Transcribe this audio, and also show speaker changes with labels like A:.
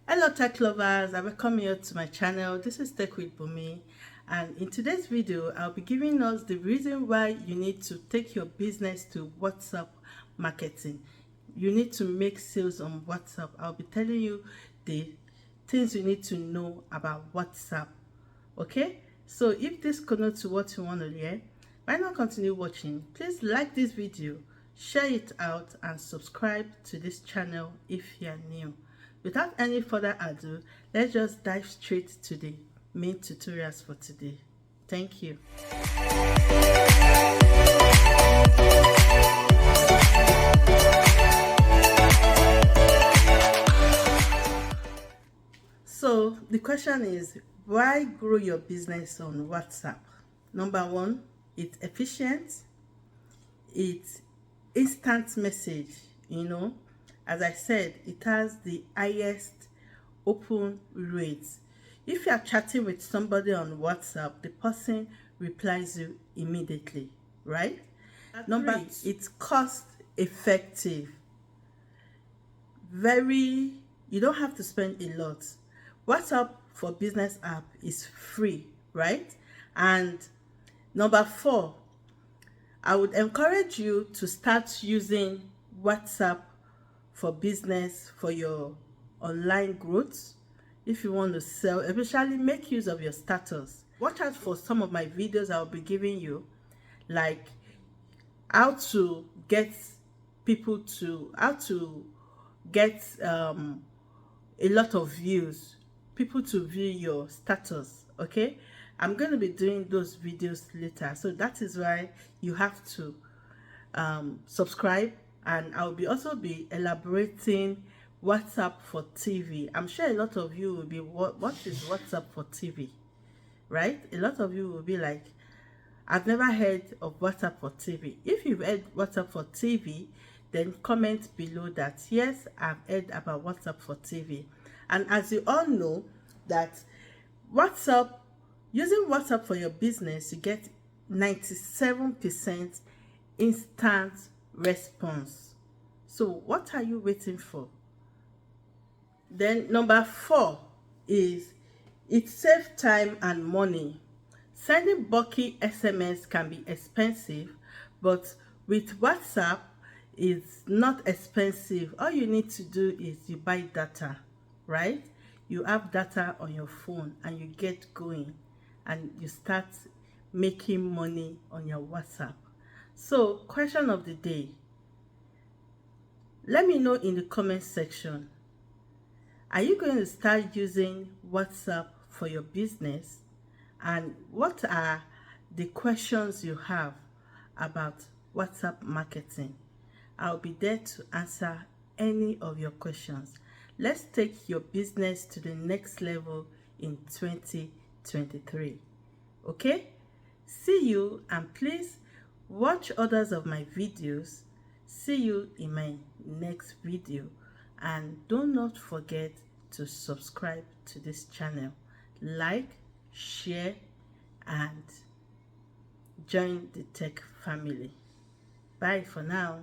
A: Hello tech lovers, I welcome you to my channel. This is TechwithBunmi, and in today's video I'll be giving us the reason why you need to take your business to WhatsApp marketing. You need to make sales on WhatsApp. I'll be telling you the things you need to know about WhatsApp. Okay, so if this connotes to what you want to learn, why not continue watching? Please like this video, share it out, and subscribe to this channel if you are new. Without any further ado, let's just dive straight to the main tutorials for today. Thank you. So the question is, why grow your business on WhatsApp? Number one, it's efficient. It's instant message, As I said, it has the highest open rate. If you are chatting with somebody on WhatsApp, the person replies you immediately, right? Number, it's cost effective. You don't have to spend a lot. WhatsApp for Business app is free, right? And number 4, I would encourage you to start using WhatsApp for business for your online growth. If you want to sell, especially make use of your status. Watch out for some of my videos I'll be giving you, like how to get a lot of views, people to view your status. Okay, I'm going to be doing those videos later, so that is why you have to subscribe. And I'll also be elaborating WhatsApp for TV. I'm sure a lot of you will be, what is WhatsApp for TV, right? A lot of you will be like, I've never heard of WhatsApp for TV. If you've heard WhatsApp for TV, then comment below that yes, I've heard about WhatsApp for TV. And as you all know, that using WhatsApp for your business, you get 97% instant response. So what are you waiting for? Then number 4 is it saves time and money. Sending bulky SMS can be expensive, but with WhatsApp, it's not expensive. All you need to do is you buy data, right? You have data on your phone and you get going and you start making money on your WhatsApp. So, question of the day. Let me know in the comment section. Are you going to start using WhatsApp for your business? And what are the questions you have about WhatsApp marketing? I'll be there to answer any of your questions. Let's take your business to the next level in 2023. Okay? See you, and please watch others of my videos. See you in my next video, and do not forget to subscribe to this channel, like, share, and join the tech family. Bye for now.